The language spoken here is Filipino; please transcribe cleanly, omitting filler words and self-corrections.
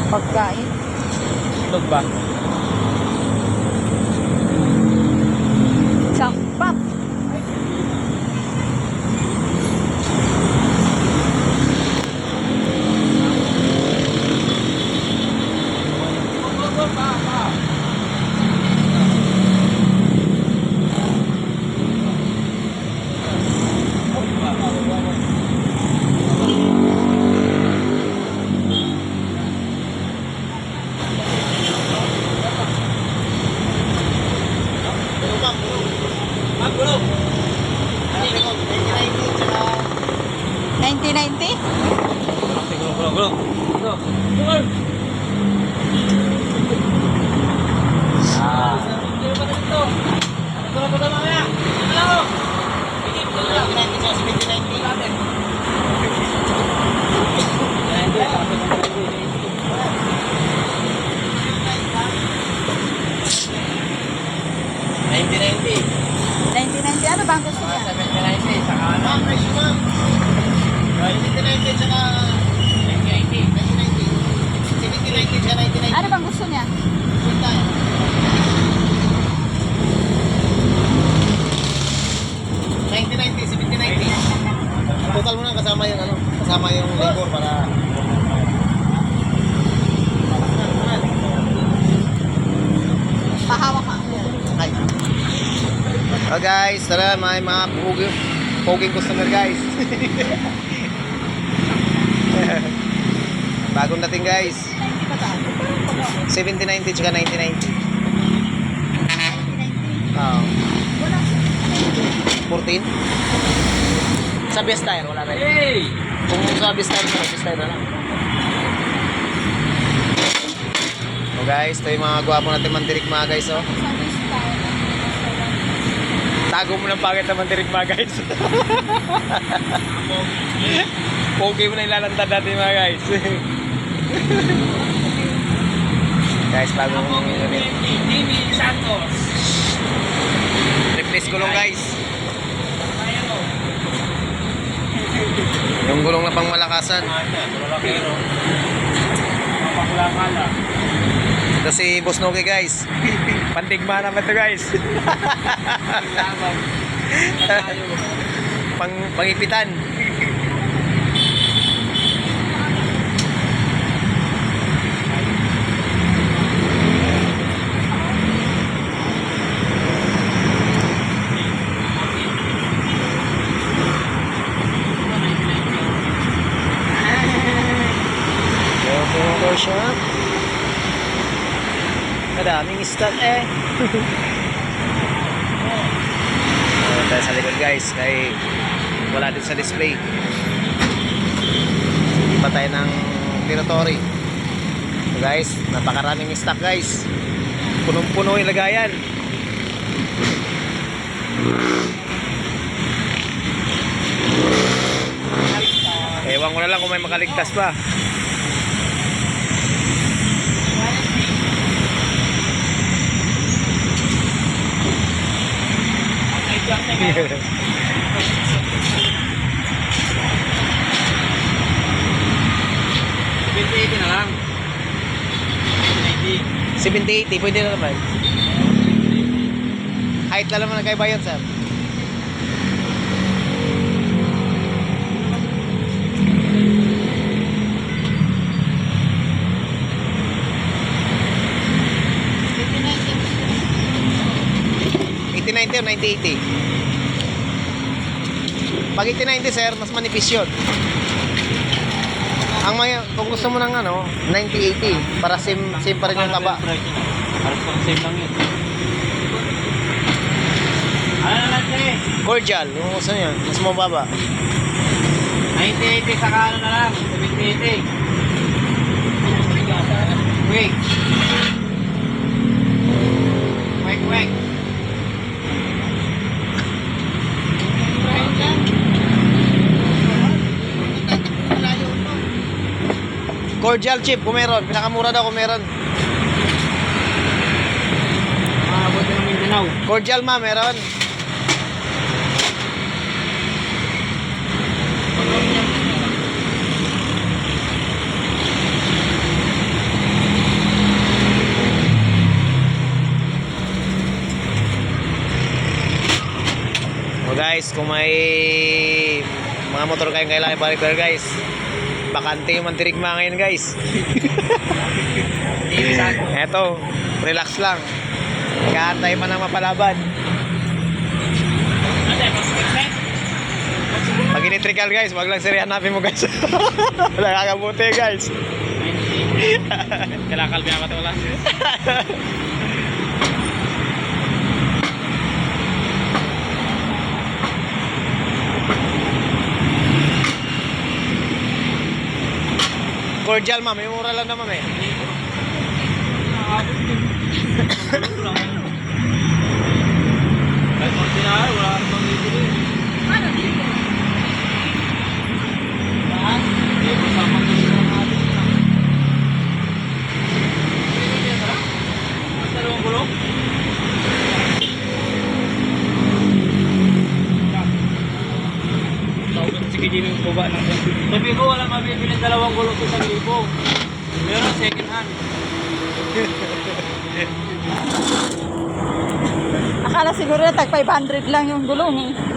Pagkain. Itlog ba? Sakpak. Gulong. 90-90? Gulong. Ito. Gulong. Ah. Gulong pa mamaya. Ano? Bigit ko lang. 90-90, ano ba ang gusto niya? 70-90, saka ano? Presyo ma'am. 70-90, saka 90-90. 70-90, saka 90-90. Ano bang gusto niya? Punta. 90-90, 70-90. Total mo na kasama yung ano, kasama yung labor para Pahawak ka. ay. Oh guys, tara may mga poging customer guys. Bagong dating guys. 70-90 tsaka 90-90. Oo. 14. Sa best tire wala rin. Kung sa best tire na lang. Oh guys, ito yung mga gwapo natin mantirik mga guys oh. Tago mo ng pangit naman direct mga guys. Pogi mo na ilalantad natin mga guys. Guys, bagong TV Santos. Replace gulong guys. Yung gulong na pang malakasan. Ito si Boss Nogi guys. Pandigma naman ito guys. Pangipitan. Motor shop. Kadaming stock eh. Tayo sa likod guys, kay wala din sa display. Hindi pa tayo ng territory. So guys, napakaraming stock guys. Punong-puno yung lagayan. Ewan ko na lang kung may makaligtas pa. $70-80 na lang. 70-80, pwede na naman. Height na naman nagkaiba yan, sir. $80-90 o $90-80? Pag $80-90 sir, mas manipis yun. Ang may, kung gusto mo ng ano, $90-80 para same pa rin yung taba. Halos pang same lang yun. Ano na natin eh? Cordial, yung gusto nyo, mas mababa. 90-80 saka ano na lang, 70-80. Wait. Wait. Cordial chip kung meron, pinakamura daw kung meron. Maabot na ng Mindanao. Cordial ma, meron. guys, kung may mga motor kayong kailangan i-repair guys, bakante yung mantirigma ngayon guys. Eto, relax lang. Kaantay pa ng mapalaban. Pag initrical guys, wag lang siri hanapin mo guys. Nakakabuti guys. Kalakalbi ako ito wala. Cordial ma'am, yung mura lang naman eh. Kahit ordinary, wala ka namang bibili. Ano dito? Saan? Eh, kasama ko sila natin. Ang dalawang gulong? Sige, din yung baba ng sabi ko, wala mabibili dalawang gulong ko sa libo. Meron second hand. Akala siguro na tag 500 lang yung gulong eh.